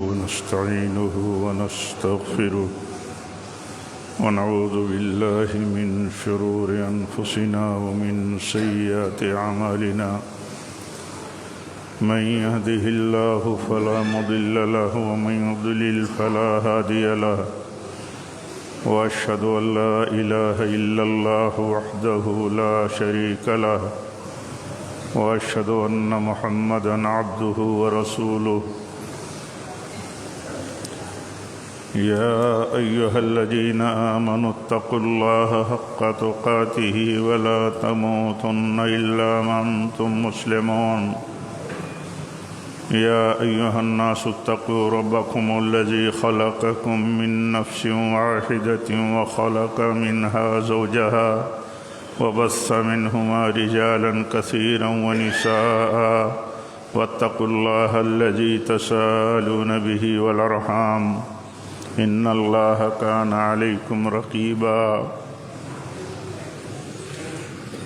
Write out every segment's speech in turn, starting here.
ونستعينه ونستغفره ونعوذ بالله من شرور أنفسنا ومن سيئات أعمالنا من يهده الله فلا مضل له ومن يضلل فلا هادي له وأشهد أن لا إله إلا الله وحده لا شريك له وأشهد أن محمدًا عبده ورسوله يا أيها الذين آمنوا اتقوا الله حق تقاته ولا تموتن إلا وأنتم مسلمون يا أيها الناس اتقوا ربكم الذي خلقكم من نفس واحدة وخلق منها زوجها وبث منهما رجالا كثيرا ونساء واتقوا الله الذي تساءلون به والأرحام إن الله كان عليكم رقيبا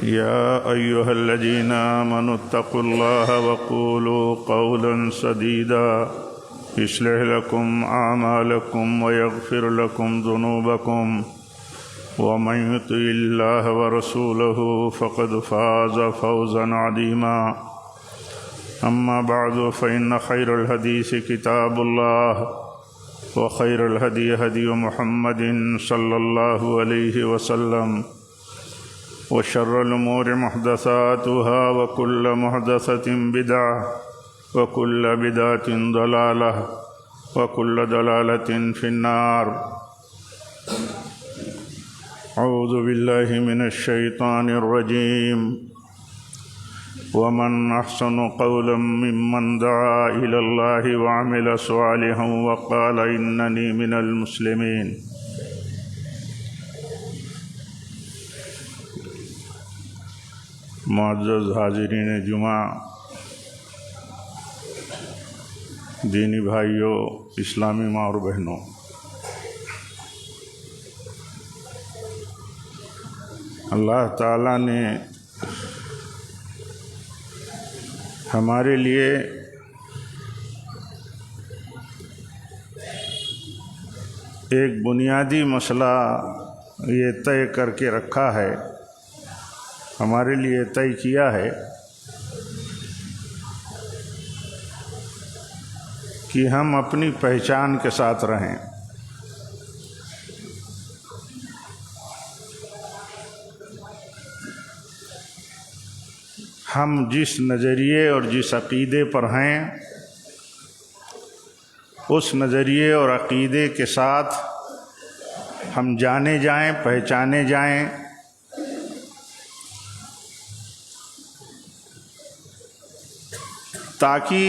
يا أيها الذين آمنوا اتقوا الله وقولوا قولا سديدا يصلح لكم أعمالكم ويغفر لكم ذنوبكم ومن يطع الله ورسوله فقد فاز فوزا عظيما أما بعد فإن خير الحديث كتاب الله وخير الهدي هدي محمد صلى الله عليه وسلم وشر الأمور محدثاتها وكل محدثة بدعة وكل بدعة ضلالة وكل ضلالة في النار أعوذ بالله من الشيطان الرجيم ومن أحسن قولا ممن دعا إلى الله وعمل صالحا وقال إنني من المسلمين معزز حاضرین جمعہ، دینی بھائیوں، اسلامی ماں اور بہنوں، اللہ تعالیٰ نے ہمارے لیے ایک بنیادی مسئلہ یہ طے کر کے رکھا ہے، ہمارے لیے طے کیا ہے کہ ہم اپنی پہچان کے ساتھ رہیں۔ ہم جس نظریے اور جس عقیدے پر ہیں اس نظریے اور عقیدے کے ساتھ ہم جانے جائیں، پہچانے جائیں، تاکہ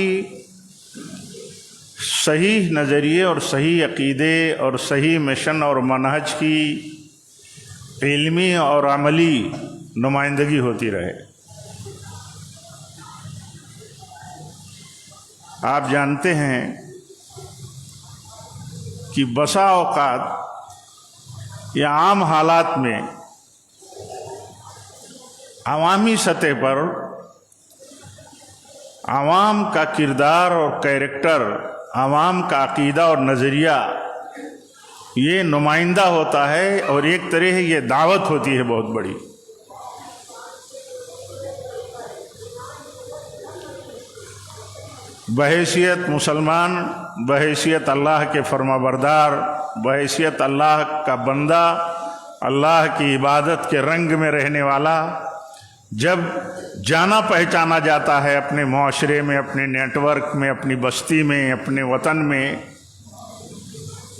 صحیح نظریے اور صحیح عقیدے اور صحیح مشن اور منہج کی علمی اور عملی نمائندگی ہوتی رہے۔ آپ جانتے ہیں کہ بسا اوقات یا عام حالات میں عوامی سطح پر عوام کا کردار اور کیریکٹر، عوام کا عقیدہ اور نظریہ یہ نمائندہ ہوتا ہے، اور ایک طرح یہ دعوت ہوتی ہے بہت بڑی۔ بحیثیت مسلمان، بحیثیت اللہ کے فرما بردار، بحیثیت اللہ کا بندہ، اللہ کی عبادت کے رنگ میں رہنے والا، جب جانا پہچانا جاتا ہے اپنے معاشرے میں، اپنے نیٹ ورک میں، اپنی بستی میں، اپنے وطن میں،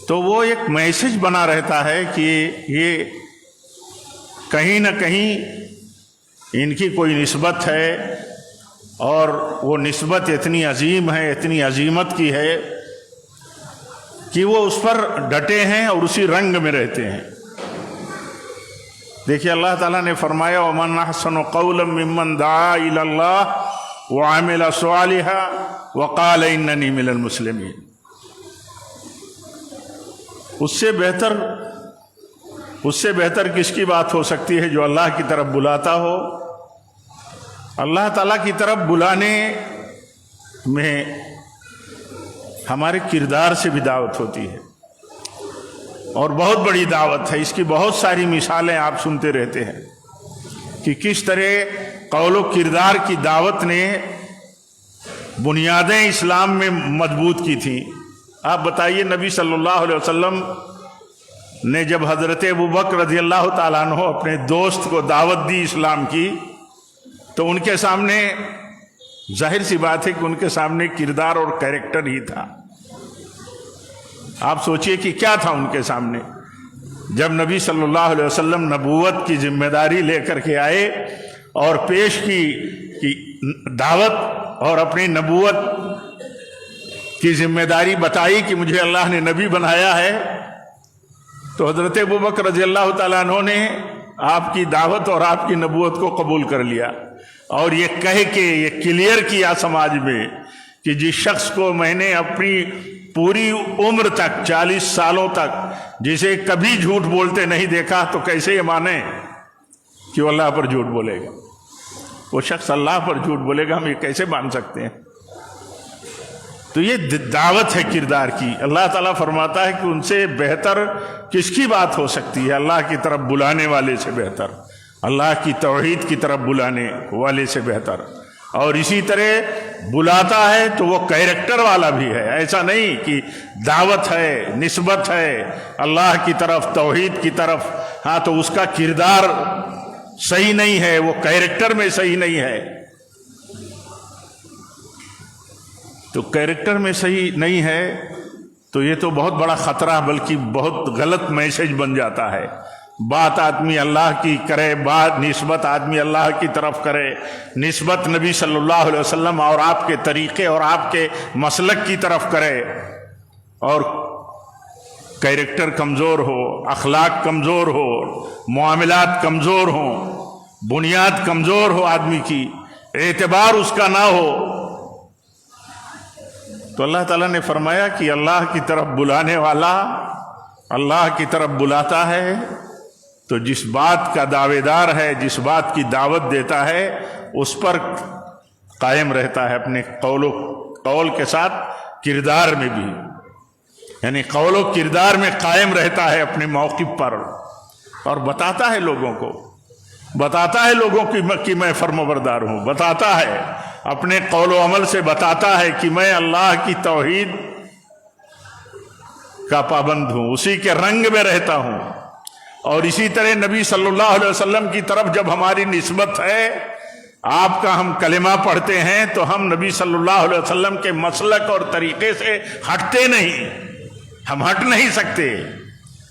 تو وہ ایک میسج بنا رہتا ہے کہ یہ کہیں نہ کہیں ان کی کوئی نسبت ہے، اور وہ نسبت اتنی عظیم ہے، اتنی عظیمت کی ہے کہ وہ اس پر ڈٹے ہیں اور اسی رنگ میں رہتے ہیں۔ دیکھیے اللہ تعالیٰ نے فرمایا وَمَنْ أَحْسَنُ قَوْلًا مِّمَّنْ دَعَا إِلَى اللَّهِ وَعَمِلَ صَالِحًا وَقَالَ إِنَّنِي مِنَ الْمُسْلِمِينَ۔ اس سے بہتر کس کی بات ہو سکتی ہے جو اللہ کی طرف بلاتا ہو؟ اللہ تعالیٰ کی طرف بلانے میں ہمارے کردار سے بھی دعوت ہوتی ہے، اور بہت بڑی دعوت ہے۔ اس کی بہت ساری مثالیں آپ سنتے رہتے ہیں کہ کس طرح قول و کردار کی دعوت نے بنیادیں اسلام میں مضبوط کی تھیں۔ آپ بتائیے، نبی صلی اللہ علیہ وسلم نے جب حضرت ابوبکر رضی اللہ تعالیٰ عنہ اپنے دوست کو دعوت دی اسلام کی، تو ان کے سامنے ظاہر سی بات ہے کہ ان کے سامنے کردار اور کیریکٹر ہی تھا۔ آپ سوچئے کہ کیا تھا ان کے سامنے۔ جب نبی صلی اللہ علیہ وسلم نبوت کی ذمہ داری لے کر کے آئے اور پیش کی دعوت اور اپنی نبوت کی ذمہ داری بتائی کہ مجھے اللہ نے نبی بنایا ہے، تو حضرت ابوبکر رضی اللہ تعالیٰ عنہ نے آپ کی دعوت اور آپ کی نبوت کو قبول کر لیا، اور یہ کہہ کے یہ کلیئر کیا سماج میں کہ جس شخص کو میں نے اپنی پوری عمر تک 40 سالوں تک جسے کبھی جھوٹ بولتے نہیں دیکھا، تو کیسے یہ مانے کہ وہ اللہ پر جھوٹ بولے گا؟ وہ شخص اللہ پر جھوٹ بولے گا، ہم یہ کیسے مان سکتے ہیں؟ تو یہ دعوت ہے کردار کی۔ اللہ تعالیٰ فرماتا ہے کہ ان سے بہتر کس کی بات ہو سکتی ہے؟ اللہ کی طرف بلانے والے سے بہتر، اللہ کی توحید کی طرف بلانے والے سے بہتر۔ اور اسی طرح بلاتا ہے تو وہ کیریکٹر والا بھی ہے، ایسا نہیں کہ دعوت ہے، نسبت ہے اللہ کی طرف، توحید کی طرف، ہاں تو اس کا کردار صحیح نہیں ہے، وہ کیریکٹر میں صحیح نہیں ہے۔ تو کیریکٹر میں صحیح نہیں ہے تو یہ تو بہت بڑا خطرہ، بلکہ بہت غلط میسج بن جاتا ہے۔ بات آدمی اللہ کی کرے، بات نسبت آدمی اللہ کی طرف کرے، نسبت نبی صلی اللہ علیہ وسلم اور آپ کے طریقے اور آپ کے مسلک کی طرف کرے، اور کیریکٹر کمزور ہو، اخلاق کمزور ہو، معاملات کمزور ہوں، بنیاد کمزور ہو آدمی کی، اعتبار اس کا نہ ہو، تو اللہ تعالیٰ نے فرمایا کہ اللہ کی طرف بلانے والا اللہ کی طرف بلاتا ہے تو جس بات کا دعوے دار ہے، جس بات کی دعوت دیتا ہے، اس پر قائم رہتا ہے، اپنے قول کے ساتھ کردار میں بھی، یعنی قول و کردار میں قائم رہتا ہے اپنے موقف پر، اور بتاتا ہے لوگوں کو، بتاتا ہے لوگوں کی میں فرمانبردار ہوں، بتاتا ہے اپنے قول و عمل سے، بتاتا ہے کہ میں اللہ کی توحید کا پابند ہوں، اسی کے رنگ میں رہتا ہوں۔ اور اسی طرح نبی صلی اللہ علیہ وسلم کی طرف جب ہماری نسبت ہے، آپ کا ہم کلمہ پڑھتے ہیں تو ہم نبی صلی اللہ علیہ وسلم کے مسلک اور طریقے سے ہٹتے نہیں، ہم ہٹ نہیں سکتے،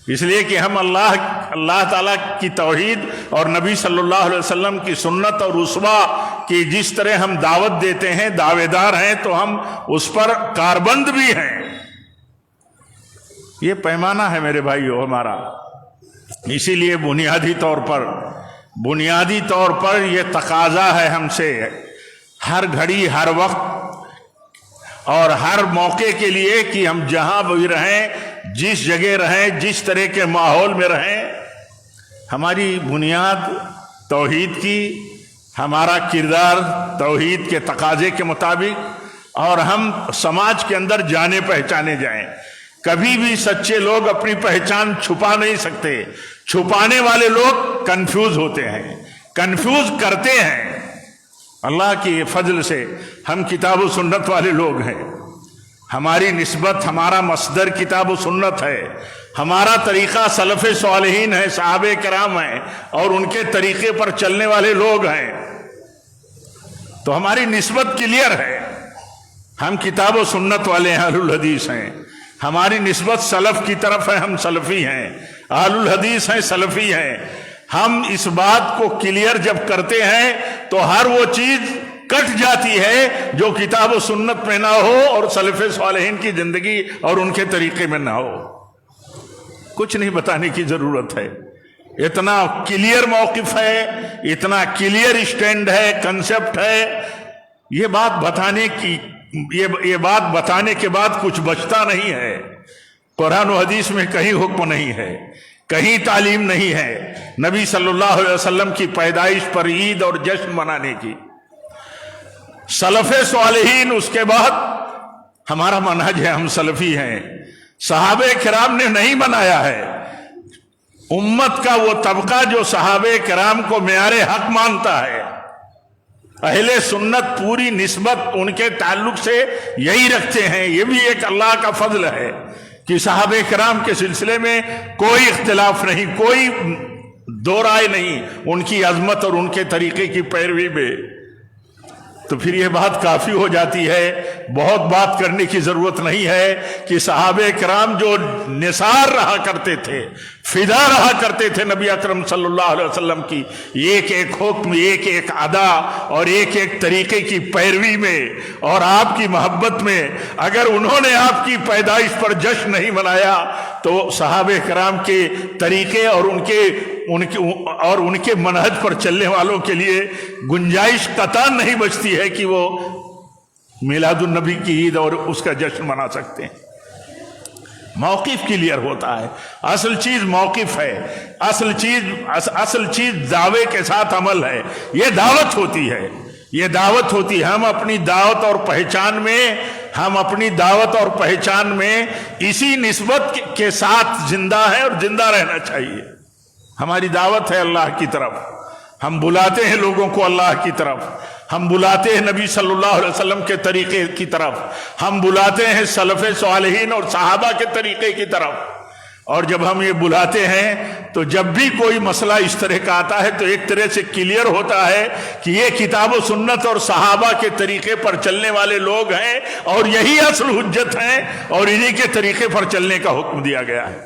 اس لیے کہ ہم اللہ تعالیٰ کی توحید اور نبی صلی اللہ علیہ وسلم کی سنت اور اسوہ کی جس طرح ہم دعوت دیتے ہیں، دعوے دار ہیں، تو ہم اس پر کاربند بھی ہیں۔ یہ پیمانہ ہے میرے بھائیو ہمارا، اسی لیے بنیادی طور پر یہ تقاضا ہے ہم سے، ہر گھڑی، ہر وقت اور ہر موقع کے لیے کہ ہم جہاں بھی رہیں، جس جگہ رہیں، جس طرح کے ماحول میں رہیں، ہماری بنیاد توحید کی، ہمارا کردار توحید کے تقاضے کے مطابق، اور ہم سماج کے اندر جانے پہچانے جائیں۔ کبھی بھی سچے لوگ اپنی پہچان چھپا نہیں سکتے، چھپانے والے لوگ کنفیوز ہوتے ہیں، کنفیوز کرتے ہیں۔ اللہ کی فضل سے ہم کتاب و سنت والے لوگ ہیں، ہماری نسبت، ہمارا مصدر کتاب و سنت ہے، ہمارا طریقہ سلف صالحین ہے، صحابہ کرام ہیں، اور ان کے طریقے پر چلنے والے لوگ ہیں، تو ہماری نسبت کلیئر ہے، ہم کتاب و سنت والے ہیں، اہل الحدیث ہیں، ہماری نسبت سلف کی طرف ہے، ہم سلفی ہیں، اہل الحدیث ہیں، سلفی ہیں۔ ہم اس بات کو کلیئر جب کرتے ہیں تو ہر وہ چیز کٹ جاتی ہے جو کتاب و سنت میں نہ ہو اور سلف صالحین کی زندگی اور ان کے طریقے میں نہ ہو۔ کچھ نہیں بتانے کی ضرورت ہے، اتنا کلیئر موقف ہے، اتنا کلیئر اسٹینڈ ہے، کنسپٹ ہے۔ یہ بات بتانے کے بعد کچھ بچتا نہیں ہے۔ قرآن و حدیث میں کہیں حکم نہیں ہے، کہیں تعلیم نہیں ہے نبی صلی اللہ علیہ وسلم کی پیدائش پر عید اور جشن منانے کی۔ سلف صالحین اس کے بعد ہمارا منہج ہے، ہم سلفی ہیں۔ صحابہ کرام نے نہیں بنایا ہے۔ امت کا وہ طبقہ جو صحابہ کرام کو معیار حق مانتا ہے، اہل سنت پوری نسبت ان کے تعلق سے یہی رکھتے ہیں۔ یہ بھی ایک اللہ کا فضل ہے کہ صحابہ کرام کے سلسلے میں کوئی اختلاف نہیں، کوئی دو رائے نہیں ان کی عظمت اور ان کے طریقے کی پیروی میں۔ تو پھر یہ بات کافی ہو جاتی ہے، بہت بات کرنے کی ضرورت نہیں ہے کہ صحابہ کرام جو نثار رہا کرتے تھے، فدا رہا کرتے تھے نبی اکرم صلی اللہ علیہ وسلم کی ایک ایک حکم، ایک ایک ادا اور ایک ایک طریقے کی پیروی میں اور آپ کی محبت میں، اگر انہوں نے آپ کی پیدائش پر جشن نہیں منایا تو صحابہ کرام کے طریقے اور ان کے منہج پر چلنے والوں کے لیے گنجائش قطعاً نہیں بچتی ہے کہ وہ میلاد النبی کی عید اور اس کا جشن منا سکتے ہیں۔ موقف کلیئر ہوتا ہے، اصل چیز موقف ہے، اصل چیز دعوے کے ساتھ عمل ہے۔ یہ دعوت ہوتی ہے، یہ دعوت ہوتی ہے۔ ہم اپنی دعوت اور پہچان میں اسی نسبت کے ساتھ زندہ ہیں اور زندہ رہنا چاہیے۔ ہماری دعوت ہے اللہ کی طرف، ہم بلاتے ہیں لوگوں کو اللہ کی طرف، ہم بلاتے ہیں نبی صلی اللہ علیہ وسلم کے طریقے کی طرف، ہم بلاتے ہیں سلف صالحین اور صحابہ کے طریقے کی طرف۔ اور جب ہم یہ بلاتے ہیں تو جب بھی کوئی مسئلہ اس طرح کا آتا ہے تو ایک طرح سے کلیئر ہوتا ہے کہ یہ کتاب و سنت اور صحابہ کے طریقے پر چلنے والے لوگ ہیں اور یہی اصل حجت ہیں اور انہی کے طریقے پر چلنے کا حکم دیا گیا ہے۔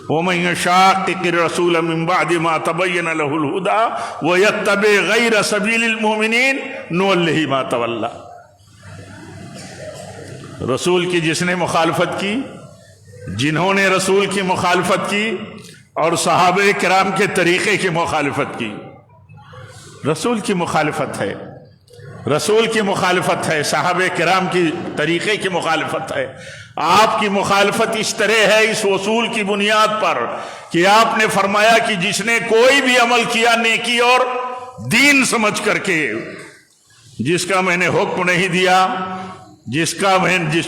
وَمَن يُشَاقِقِ الرَّسُولَ مِن بَعْدِ مَا تَبَيَّنَ لَهُ الْهُدَىٰ وَيَتَّبِعْ غَيْرَ سَبِيلِ الْمُؤْمِنِينَ نُوَلِّهِ مَا تَوَلَّىٰ۔ رسول کی جس نے مخالفت کی، جنہوں نے رسول کی مخالفت کی اور صحابہ کرام کے طریقے کی مخالفت کی، رسول کی مخالفت ہے، رسول کی مخالفت ہے، صحابہ کرام کی طریقے کی مخالفت ہے۔ آپ کی مخالفت اس طرح ہے، اس اصول کی بنیاد پر کہ آپ نے فرمایا کہ جس نے کوئی بھی عمل کیا نیکی اور دین سمجھ کر کے، جس کا میں نے حکم نہیں دیا، جس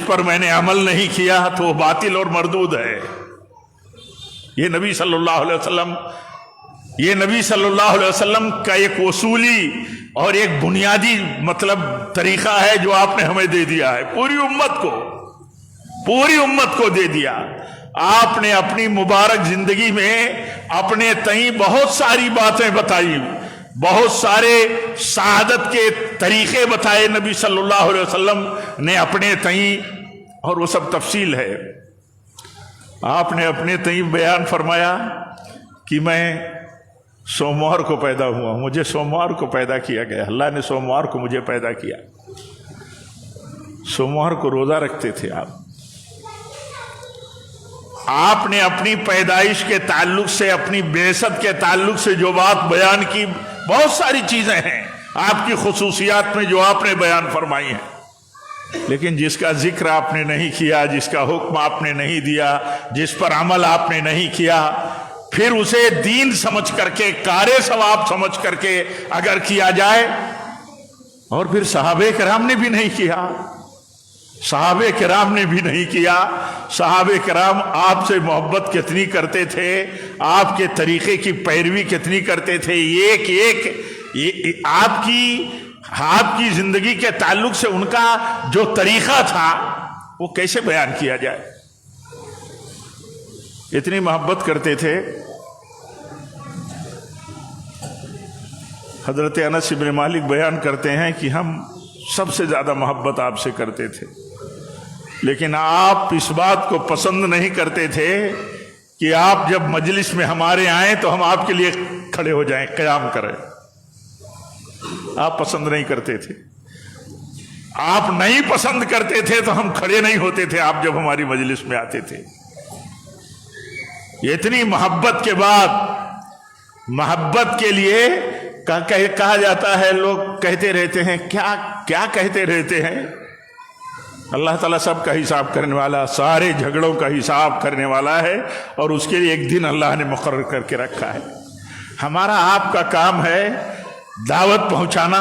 پر میں نے عمل نہیں کیا تو وہ باطل اور مردود ہے۔ یہ نبی صلی اللہ علیہ وسلم کا ایک اصولی اور ایک بنیادی طریقہ ہے جو آپ نے ہمیں دے دیا ہے، پوری امت کو دے دیا۔ آپ نے اپنی مبارک زندگی میں اپنے تئیں بہت ساری باتیں بتائی، بہت سارے سعادت کے طریقے بتائے نبی صلی اللہ علیہ وسلم نے اپنے تئیں، اور وہ سب تفصیل ہے۔ آپ نے اپنے تئیں بیان فرمایا کہ میں سوموار کو پیدا ہوا، مجھے سوموار کو پیدا کیا گیا، اللہ نے سوموار کو مجھے پیدا کیا۔ سوموار کو روزہ رکھتے تھے آپ نے اپنی پیدائش کے تعلق سے، اپنی بعثت کے تعلق سے جو بات بیان کی، بہت ساری چیزیں ہیں آپ کی خصوصیات میں جو آپ نے بیان فرمائی ہیں، لیکن جس کا ذکر آپ نے نہیں کیا، جس کا حکم آپ نے نہیں دیا، جس پر عمل آپ نے نہیں کیا، پھر اسے دین سمجھ کر کے، کار ثواب سمجھ کر کے اگر کیا جائے، اور پھر صحابہ کرام نے بھی نہیں کیا، صحابہ کرام نے بھی نہیں کیا۔ صحابہ کرام آپ سے محبت کتنی کرتے تھے، آپ کے طریقے کی پیروی کتنی کرتے تھے، ایک آپ کی زندگی کے تعلق سے ان کا جو طریقہ تھا وہ کیسے بیان کیا جائے، اتنی محبت کرتے تھے۔ حضرت انس بن مالک بیان کرتے ہیں کہ ہم سب سے زیادہ محبت آپ سے کرتے تھے، لیکن آپ اس بات کو پسند نہیں کرتے تھے کہ آپ جب مجلس میں ہمارے آئیں تو ہم آپ کے لیے کھڑے ہو جائیں، قیام کریں۔ آپ پسند نہیں کرتے تھے، آپ نہیں پسند کرتے تھے تو ہم کھڑے نہیں ہوتے تھے آپ جب ہماری مجلس میں آتے تھے۔ اتنی محبت کے بعد، محبت کے لیے کہا جاتا ہے، لوگ کہتے رہتے ہیں، کیا کہتے رہتے ہیں؟ اللہ تعالیٰ سب کا حساب کرنے والا، سارے جھگڑوں کا حساب کرنے والا ہے، اور اس کے لیے ایک دن اللہ نے مقرر کر کے رکھا ہے۔ ہمارا آپ کا کام ہے دعوت پہنچانا،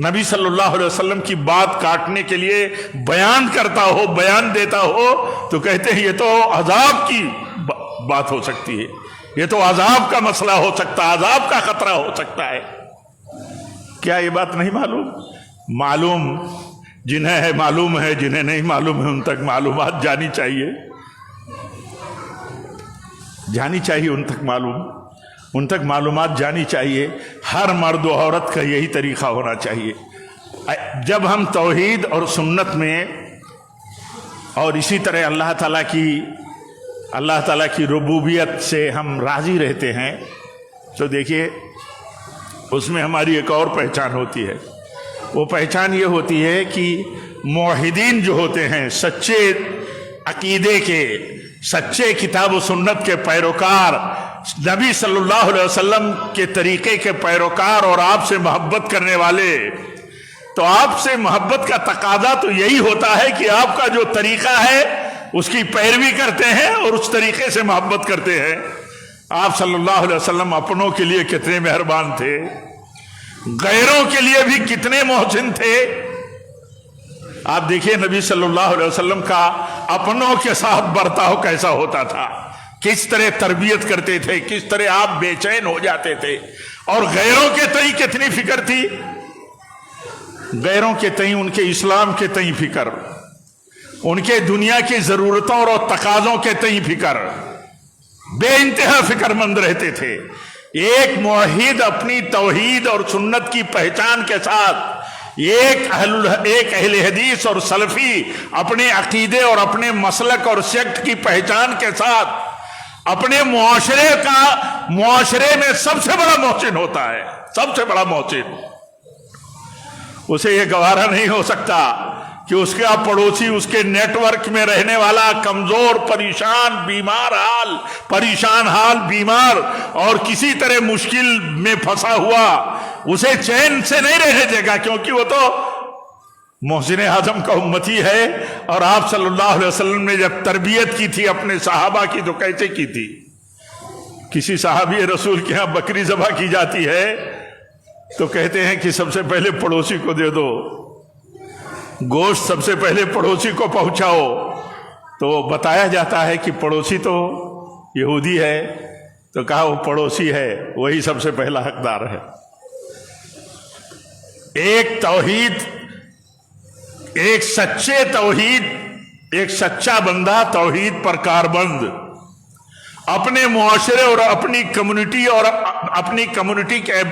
نبی صلی اللہ علیہ وسلم کی بات کاٹنے کے لیے بیان کرتا ہو، بیان دیتا ہو، تو کہتے ہیں یہ تو عذاب کی بات ہو سکتی ہے، یہ تو عذاب کا مسئلہ ہو سکتا ہے، عذاب کا خطرہ ہو سکتا ہے۔ کیا یہ بات نہیں معلوم؟ معلوم جنہیں ہے معلوم ہے، جنہیں نہیں معلوم ہے ان تک معلومات جانی چاہیے، جانی چاہیے، ان تک معلومات جانی چاہیے۔ ہر مرد و عورت کا یہی طریقہ ہونا چاہیے۔ جب ہم توحید اور سنت میں اور اسی طرح اللہ تعالیٰ کی ربوبیت سے ہم راضی رہتے ہیں تو دیکھیے اس میں ہماری ایک اور پہچان ہوتی ہے۔ وہ پہچان یہ ہوتی ہے کہ موحدین جو ہوتے ہیں، سچے عقیدے کے، سچے کتاب و سنت کے پیروکار، نبی صلی اللہ علیہ وسلم کے طریقے کے پیروکار اور آپ سے محبت کرنے والے، تو آپ سے محبت کا تقاضا تو یہی ہوتا ہے کہ آپ کا جو طریقہ ہے اس کی پیروی کرتے ہیں اور اس طریقے سے محبت کرتے ہیں۔ آپ صلی اللہ علیہ وسلم اپنوں کے لیے کتنے مہربان تھے، غیروں کے لیے بھی کتنے محسن تھے۔ آپ دیکھیے نبی صلی اللہ علیہ وسلم کا اپنوں کے ساتھ برتاؤ کیسا ہوتا تھا، کس طرح تربیت کرتے تھے، کس طرح آپ بے چین ہو جاتے تھے، اور غیروں کے تئیں کتنی فکر تھی، غیروں کے تئیں، ان کے اسلام کے تئیں فکر، ان کے دنیا کی ضرورتوں اور تقاضوں کے تئیں فکر، بے انتہا فکر مند رہتے تھے۔ ایک موحد اپنی توحید اور سنت کی پہچان کے ساتھ، ایک اہل حدیث اور سلفی اپنے عقیدے اور اپنے مسلک اور سیکٹ کی پہچان کے ساتھ اپنے معاشرے میں سب سے بڑا محسن ہوتا ہے، سب سے بڑا محسن۔ اسے یہ گوارا نہیں ہو سکتا کہ اس کا پڑوسی اس کے نیٹ ورک میں رہنے والا کمزور، پریشان حال بیمار اور کسی طرح مشکل میں پھنسا ہوا، اسے چین سے نہیں رہنے دے گا، کیونکہ وہ تو محسن اعظم کا امتی ہے۔ اور آپ صلی اللہ علیہ وسلم نے جب تربیت کی تھی اپنے صحابہ کی تو کیسے کی تھی؟ کسی صحابی رسول کے ہاں بکری ذبح کی جاتی ہے تو کہتے ہیں کہ سب سے پہلے پڑوسی کو دے دو، گوشت سب سے پہلے پڑوسی کو پہنچاؤ۔ تو بتایا جاتا ہے کہ پڑوسی تو یہودی ہے، تو کہا وہ پڑوسی ہے، وہی سب سے پہلا حقدار ہے۔ ایک سچا بندہ توحید پر کاربند، اپنے معاشرے اور اپنی کمیونٹی کے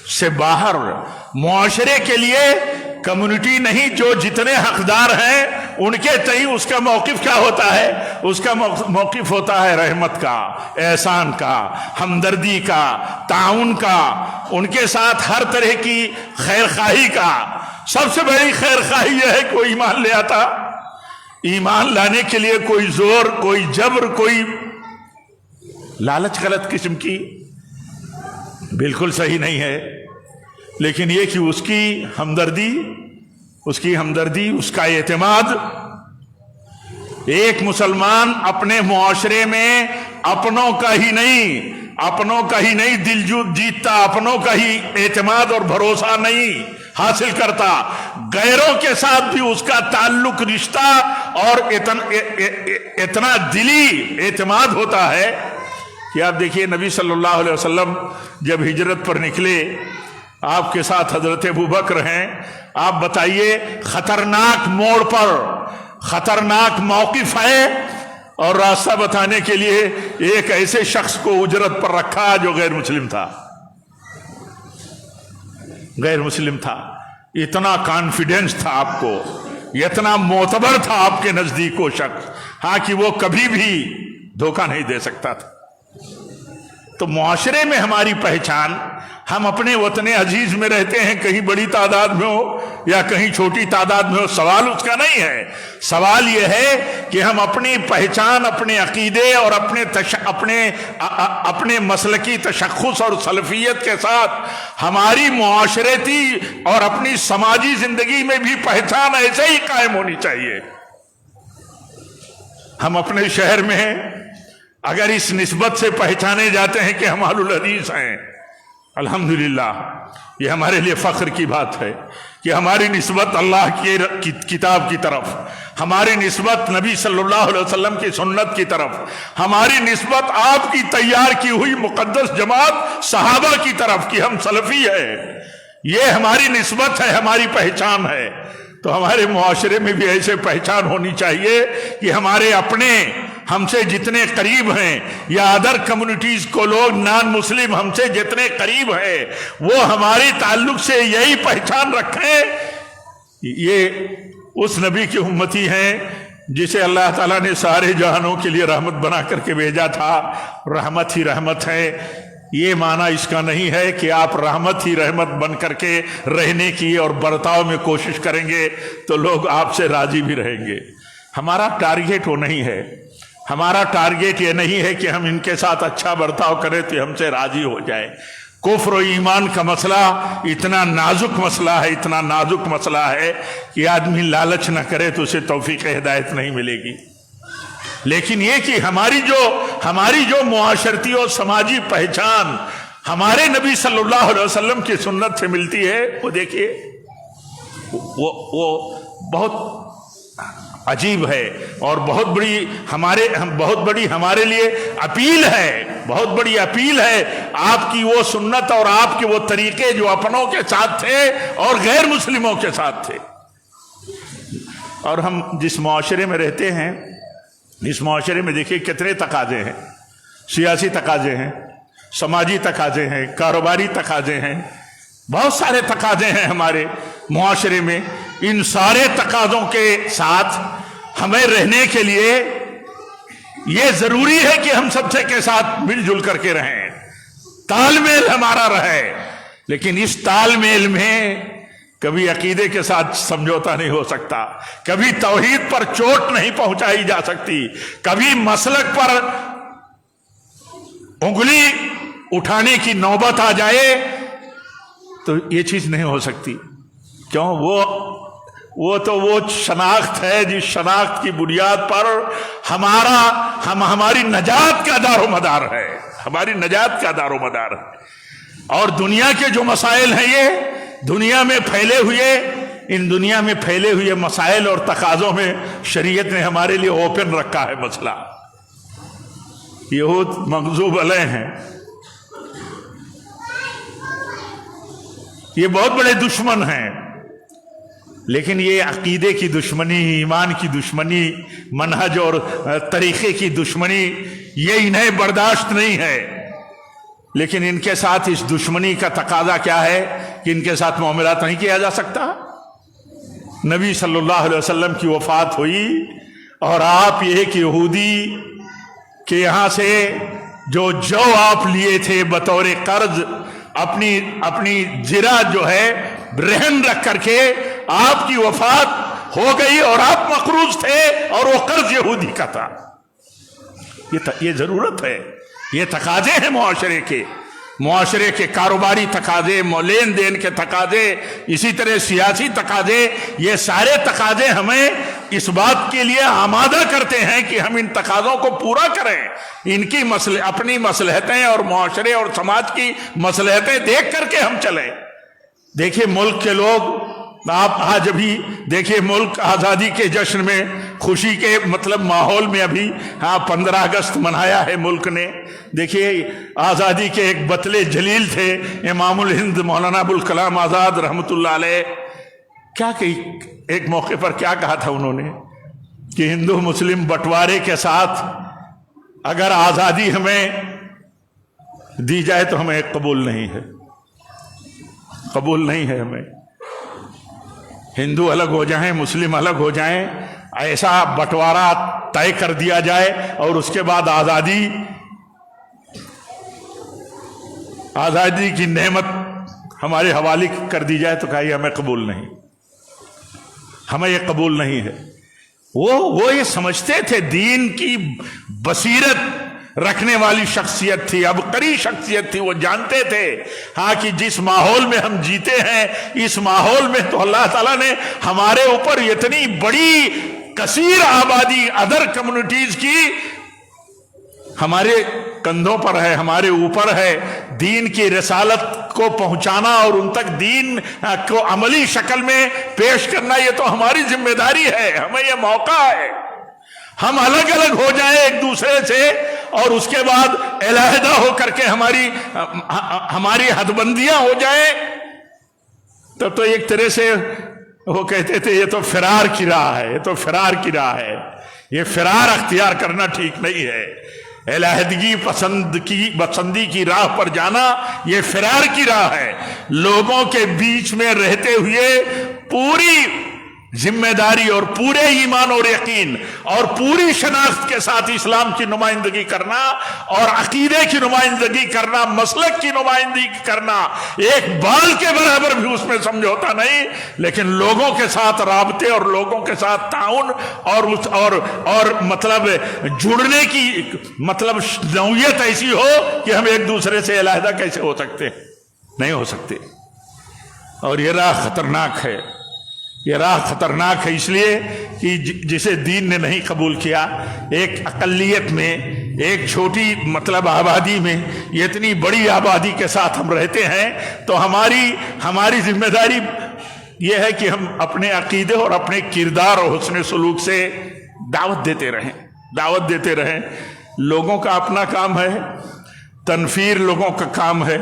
سے باہر، معاشرے کے لیے کمیونٹی نہیں، جو جتنے حقدار ہیں ان کے تئیں اس کا موقف کیا ہوتا ہے؟ اس کا موقف ہوتا ہے رحمت کا، احسان کا، ہمدردی کا، تعاون کا، ان کے ساتھ ہر طرح کی خیر خواہی کا۔ سب سے بڑی خیر خواہی یہ ہے کہ وہ ایمان لے آتا۔ ایمان لانے کے لیے کوئی زور، کوئی جبر، کوئی لالچ غلط قسم کی بالکل صحیح نہیں ہے، لیکن یہ کہ اس کی ہمدردی، اس کا اعتماد۔ ایک مسلمان اپنے معاشرے میں اپنوں کا ہی نہیں دل جیتتا، اپنوں کا ہی اعتماد اور بھروسہ نہیں حاصل کرتا، غیروں کے ساتھ بھی اس کا تعلق، رشتہ اور اتنا دلی اعتماد ہوتا ہے کہ آپ دیکھیے نبی صلی اللہ علیہ وسلم جب ہجرت پر نکلے، آپ کے ساتھ حضرت ابوبکر ہیں۔ آپ بتائیے، خطرناک موڑ پر خطرناک موقف ہے اور راستہ بتانے کے لیے ایک ایسے شخص کو اجرت پر رکھا جو غیر مسلم تھا۔ اتنا کانفیڈنس تھا آپ کو، اتنا معتبر تھا آپ کے نزدیک وہ شخص، ہاں کہ وہ کبھی بھی دھوکہ نہیں دے سکتا تھا۔ تو معاشرے میں ہماری پہچان، ہم اپنے وطن عزیز میں رہتے ہیں، کہیں بڑی تعداد میں ہو یا کہیں چھوٹی تعداد میں ہو، سوال اس کا نہیں ہے۔ سوال یہ ہے کہ ہم اپنی پہچان، اپنے عقیدے اور اپنے مسلکی تشخص اور سلفیت کے ساتھ ہماری معاشرتی اور اپنی سماجی زندگی میں بھی پہچان ایسے ہی قائم ہونی چاہیے۔ ہم اپنے شہر میں اگر اس نسبت سے پہچانے جاتے ہیں کہ ہم اہل الحدیث ہیں، الحمدللہ یہ ہمارے لیے فخر کی بات ہے کہ ہماری نسبت اللہ کی کتاب کی طرف، ہماری نسبت نبی صلی اللہ علیہ وسلم کی سنت کی طرف، ہماری نسبت آپ کی تیار کی ہوئی مقدس جماعت صحابہ کی طرف کہ ہم سلفی ہیں، یہ ہماری نسبت ہے، ہماری پہچان ہے۔ تو ہمارے معاشرے میں بھی ایسے پہچان ہونی چاہیے کہ ہمارے اپنے ہم سے جتنے قریب ہیں یا ادر کمیونٹیز کو لوگ نان مسلم ہم سے جتنے قریب ہیں وہ ہماری تعلق سے یہی پہچان رکھیں، یہ اس نبی کی امتی ہیں جسے اللہ تعالیٰ نے سارے جہانوں کے لیے رحمت بنا کر کے بھیجا تھا۔ رحمت ہی رحمت ہے، یہ معنی اس کا نہیں ہے کہ آپ رحمت ہی رحمت بن کر کے رہنے کی اور برتاؤ میں کوشش کریں گے تو لوگ آپ سے راضی بھی رہیں گے۔ ہمارا ٹارگیٹ وہ نہیں ہے، ہمارا ٹارگیٹ یہ نہیں ہے کہ ہم ان کے ساتھ اچھا برتاؤ کریں تو ہم سے راضی ہو جائے۔ کفر و ایمان کا مسئلہ اتنا نازک مسئلہ ہے، اتنا نازک مسئلہ ہے کہ آدمی لالچ نہ کرے تو اسے توفیق ہدایت نہیں ملے گی۔ لیکن یہ کہ ہماری جو معاشرتی اور سماجی پہچان ہمارے نبی صلی اللہ علیہ وسلم کی سنت سے ملتی ہے، وہ دیکھیے وہ بہت عجیب ہے اور بہت بڑی ہمارے لیے اپیل ہے، بہت بڑی اپیل ہے آپ کی وہ سنت اور آپ کے وہ طریقے جو اپنوں کے ساتھ تھے اور غیر مسلموں کے ساتھ تھے۔ اور ہم جس معاشرے میں رہتے ہیں اس معاشرے میں دیکھیے کتنے تقاضے ہیں، سیاسی تقاضے ہیں، سماجی تقاضے ہیں، کاروباری تقاضے ہیں، بہت سارے تقاضے ہیں ہمارے معاشرے میں۔ ان سارے تقاضوں کے ساتھ ہمیں رہنے کے لیے یہ ضروری ہے کہ ہم سب سے کے ساتھ مل جل کر کے رہیں، تال میل ہمارا رہے۔ لیکن اس تال میل میں کبھی عقیدے کے ساتھ سمجھوتا نہیں ہو سکتا، کبھی توحید پر چوٹ نہیں پہنچائی جا سکتی، کبھی مسلک پر انگلی اٹھانے کی نوبت آ جائے تو یہ چیز نہیں ہو سکتی۔ کیوں؟ وہ شناخت ہے جس شناخت کی بنیاد پر ہماری نجات کا دار و مدار ہے، ہماری نجات کا دار و مدار ہے۔ اور دنیا کے جو مسائل ہیں یہ دنیا میں پھیلے ہوئے مسائل اور تقاضوں میں شریعت نے ہمارے لیے اوپن رکھا ہے مسئلہ۔ یہود مغضوب علیہ ہیں، یہ بہت بڑے دشمن ہیں، لیکن یہ عقیدے کی دشمنی، ایمان کی دشمنی، منہج اور طریقے کی دشمنی یہ انہیں برداشت نہیں ہے۔ لیکن ان کے ساتھ اس دشمنی کا تقاضا کیا ہے کہ ان کے ساتھ معاملات نہیں کیا جا سکتا۔ نبی صلی اللہ علیہ وسلم کی وفات ہوئی اور آپ یہ کہ یہودی کہ یہاں سے جو آپ لیے تھے بطور قرض اپنی زرہ جو ہے رہن رکھ کر کے آپ کی وفات ہو گئی اور آپ مقروض تھے اور وہ قرض یہودی کا تھا۔ یہ ضرورت ہے، یہ تقاضے ہیں معاشرے کے کاروباری تقاضے، لین دین کے تقاضے، اسی طرح سیاسی تقاضے، یہ سارے تقاضے ہمیں اس بات کے لیے آمادہ کرتے ہیں کہ ہم ان تقاضوں کو پورا کریں، ان کی اپنی مصلحتیں اور معاشرے اور سماج کی مصلحتیں دیکھ کر کے ہم چلیں۔ دیکھیے ملک کے لوگ، آپ آج ابھی دیکھیے ملک آزادی کے جشن میں خوشی کے ماحول میں ابھی 15 اگست منایا ہے ملک نے۔ دیکھیے آزادی کے ایک بطلے جلیل تھے امام الہند مولانا ابوالکلام آزاد رحمۃ اللہ علیہ، کیا کہ ایک موقع پر کیا کہا تھا انہوں نے کہ ہندو مسلم بٹوارے کے ساتھ اگر آزادی ہمیں دی جائے تو ہمیں قبول نہیں ہے ہمیں۔ ہندو الگ ہو جائیں، مسلم الگ ہو جائیں، ایسا بٹوارا طے کر دیا جائے اور اس کے بعد آزادی کی نعمت ہمارے حوالے کر دی جائے تو کہا ہمیں قبول نہیں، ہمیں یہ قبول نہیں ہے۔ وہ یہ سمجھتے تھے، دین کی بصیرت رکھنے والی شخصیت تھی، عبقری شخصیت تھی، وہ جانتے تھے کہ جس ماحول میں ہم جیتے ہیں اس ماحول میں تو اللہ تعالیٰ نے ہمارے اوپر اتنی بڑی کثیر آبادی ادر کمیونٹیز کی ہمارے کندھوں پر ہے، ہمارے اوپر ہے، دین کی رسالت کو پہنچانا اور ان تک دین کو عملی شکل میں پیش کرنا یہ تو ہماری ذمہ داری ہے، ہمیں یہ موقع ہے۔ ہم الگ الگ ہو جائیں ایک دوسرے سے اور اس کے بعد علیحدہ ہو کر کے ہماری حد بندیاں ہو جائیں، تب تو ایک طرح سے وہ کہتے تھے یہ تو فرار کی راہ ہے، یہ تو فرار کی راہ ہے۔ یہ فرار اختیار کرنا ٹھیک نہیں ہے۔ علیحدگی پسندی کی راہ پر جانا یہ فرار کی راہ ہے۔ لوگوں کے بیچ میں رہتے ہوئے پوری ذمہ داری اور پورے ایمان اور یقین اور پوری شناخت کے ساتھ اسلام کی نمائندگی کرنا اور عقیدے کی نمائندگی کرنا، مسلک کی نمائندگی کرنا، ایک بال کے برابر بھی اس میں سمجھوتا نہیں، لیکن لوگوں کے ساتھ رابطے اور لوگوں کے ساتھ تعاون اور مطلب جڑنے کی مطلب نوعیت ایسی ہو کہ ہم ایک دوسرے سے علیحدہ کیسے ہو سکتے؟ نہیں ہو سکتے۔ اور یہ راہ خطرناک ہے، یہ راہ خطرناک ہے اس لیے کہ جسے دین نے نہیں قبول کیا، ایک اقلیت میں، ایک چھوٹی مطلب آبادی میں یہ اتنی بڑی آبادی کے ساتھ ہم رہتے ہیں، تو ہماری ذمہ داری یہ ہے کہ ہم اپنے عقیدے اور اپنے کردار اور حسن سلوک سے دعوت دیتے رہیں۔ لوگوں کا اپنا کام ہے، تنفیر لوگوں کا کام ہے،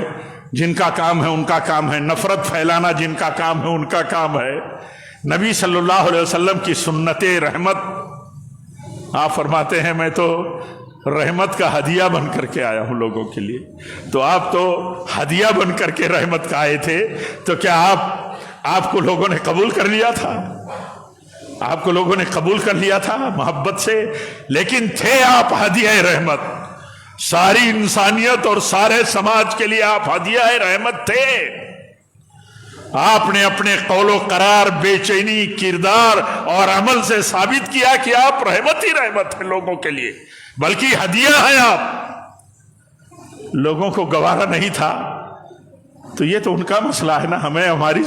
جن کا کام ہے ان کا کام ہے، نفرت پھیلانا جن کا کام ہے ان کا کام ہے۔ نبی صلی اللہ علیہ وسلم کی سنت رحمت، آپ فرماتے ہیں میں تو رحمت کا ہدیہ بن کر کے آیا ہوں لوگوں کے لیے، تو آپ تو ہدیہ بن کر کے رحمت کا آئے تھے، تو کیا آپ کو لوگوں نے قبول کر لیا تھا؟ آپ کو لوگوں نے قبول کر لیا تھا محبت سے، لیکن تھے آپ ہدیہ رحمت، ساری انسانیت اور سارے سماج کے لیے آپ ہدیہ رحمت تھے۔ آپ نے اپنے قول و قرار، بے چینی، کردار اور عمل سے ثابت کیا کہ آپ رحمت ہی رحمت ہیں لوگوں کے لیے، بلکہ ہدیہ ہیں آپ۔ لوگوں کو گوارا نہیں تھا تو یہ تو ان کا مسئلہ ہے نا، ہمیں ہماری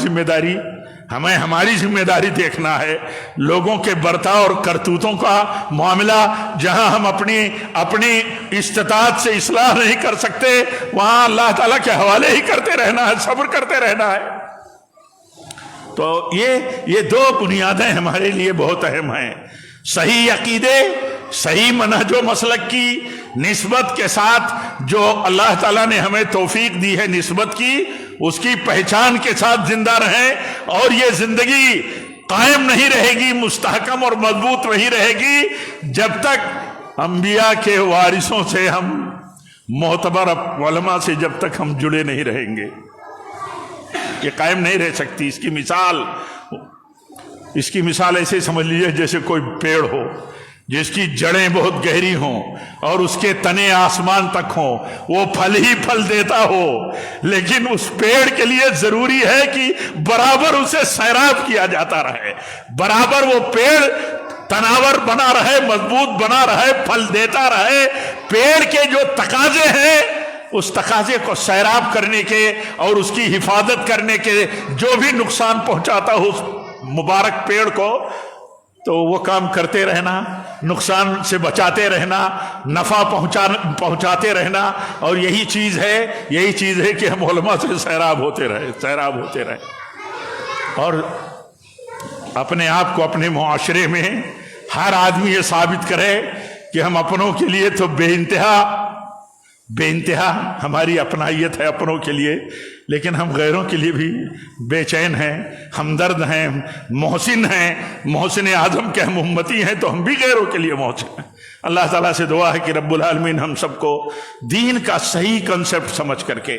ذمہ داری دیکھنا ہے۔ لوگوں کے برتاؤ اور کرتوتوں کا معاملہ جہاں ہم اپنی استطاعت سے اصلاح نہیں کر سکتے، وہاں اللہ تعالیٰ کے حوالے ہی کرتے رہنا ہے، صبر کرتے رہنا ہے۔ تو یہ دو بنیادیں ہمارے لیے بہت اہم ہیں، صحیح عقیدے، صحیح منہج و مسلک کی نسبت کے ساتھ جو اللہ تعالیٰ نے ہمیں توفیق دی ہے نسبت کی، اس کی پہچان کے ساتھ زندہ رہیں، اور یہ زندگی قائم نہیں رہے گی، مستحکم اور مضبوط نہیں رہے گی جب تک انبیاء کے وارثوں سے، ہم معتبر علماء سے جب تک ہم جڑے نہیں رہیں گے، یہ قائم نہیں رہ سکتی۔ اس کی مثال ایسے سمجھ لیجیے جیسے کوئی پیڑ ہو جس کی جڑیں بہت گہری ہوں اور اس کے تنے آسمان تک ہوں، وہ پھل ہی پھل دیتا ہو، لیکن اس پیڑ کے لیے ضروری ہے کہ برابر اسے سیراب کیا جاتا رہے، برابر وہ پیڑ تناور بنا رہے، مضبوط بنا رہے، پھل دیتا رہے۔ پیڑ کے جو تقاضے ہیں، اس تقاضے کو سیراب کرنے کے اور اس کی حفاظت کرنے کے، جو بھی نقصان پہنچاتا ہو اس مبارک پیڑ کو، تو وہ کام کرتے رہنا، نقصان سے بچاتے رہنا، نفع پہنچاتے رہنا، اور یہی چیز ہے کہ ہم علماء سے سیراب ہوتے رہے اور اپنے آپ کو اپنے معاشرے میں ہر آدمی یہ ثابت کرے کہ ہم اپنوں کے لیے تو بے انتہا ہماری اپنائیت ہے اپنوں کے لیے، لیکن ہم غیروں کے لیے بھی بے چین ہیں، ہمدرد ہیں، محسن ہیں، محسن اعظم کے ہم امتی ہیں، تو ہم بھی غیروں کے لیے محسن ہیں۔ اللہ تعالیٰ سے دعا ہے کہ رب العالمین ہم سب کو دین کا صحیح کنسپٹ سمجھ کر کے،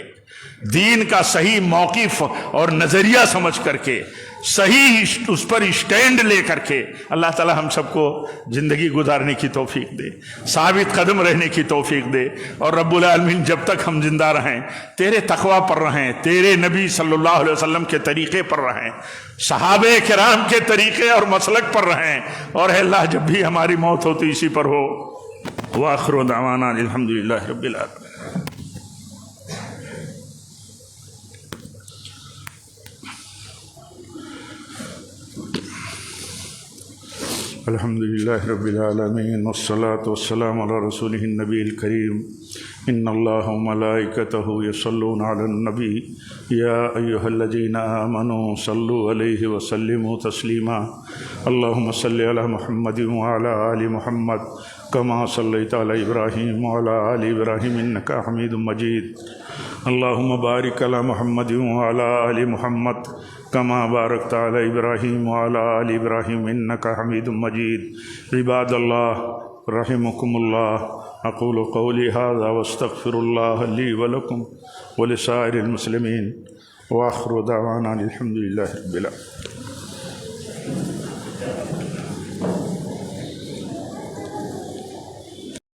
دین کا صحیح موقف اور نظریہ سمجھ کر کے، صحیح اس پر اسٹینڈ لے کر کے، اللہ تعالیٰ ہم سب کو زندگی گزارنے کی توفیق دے، ثابت قدم رہنے کی توفیق دے، اور رب العالمین جب تک ہم زندہ رہیں تیرے تقوی پر رہیں، تیرے نبی صلی اللہ علیہ وسلم کے طریقے پر رہیں، صحابہ کرام کے طریقے اور مسلک پر رہیں، اور اے اللہ جب بھی ہماری موت ہو تو اسی پر ہو۔ وآخر دعوانا الحمدللہ رب العالمین۔ الحمد لله رب العالمين والصلاة والسلام على رسوله النبي الكريم إن الله وملائكته يصلون على النبي يا أيها الذين آمنوا صلوا عليه وسلموا تسليما اللهم صل على محمد وعلى آل محمد كما صليت على إبراهيم وعلى آل إبراهيم إنك حميد مجيد اللهم بارك على محمد وعلى آل محمد كما باركت على إبراهيم وعلى آل إبراهيم إنك حميد مجيد عباد الله رحمكم الله أقول قولي هذا واستغفر الله لي ولكم ولسائر المسلمين وآخر دعوانا الحمد لله رب العالمين.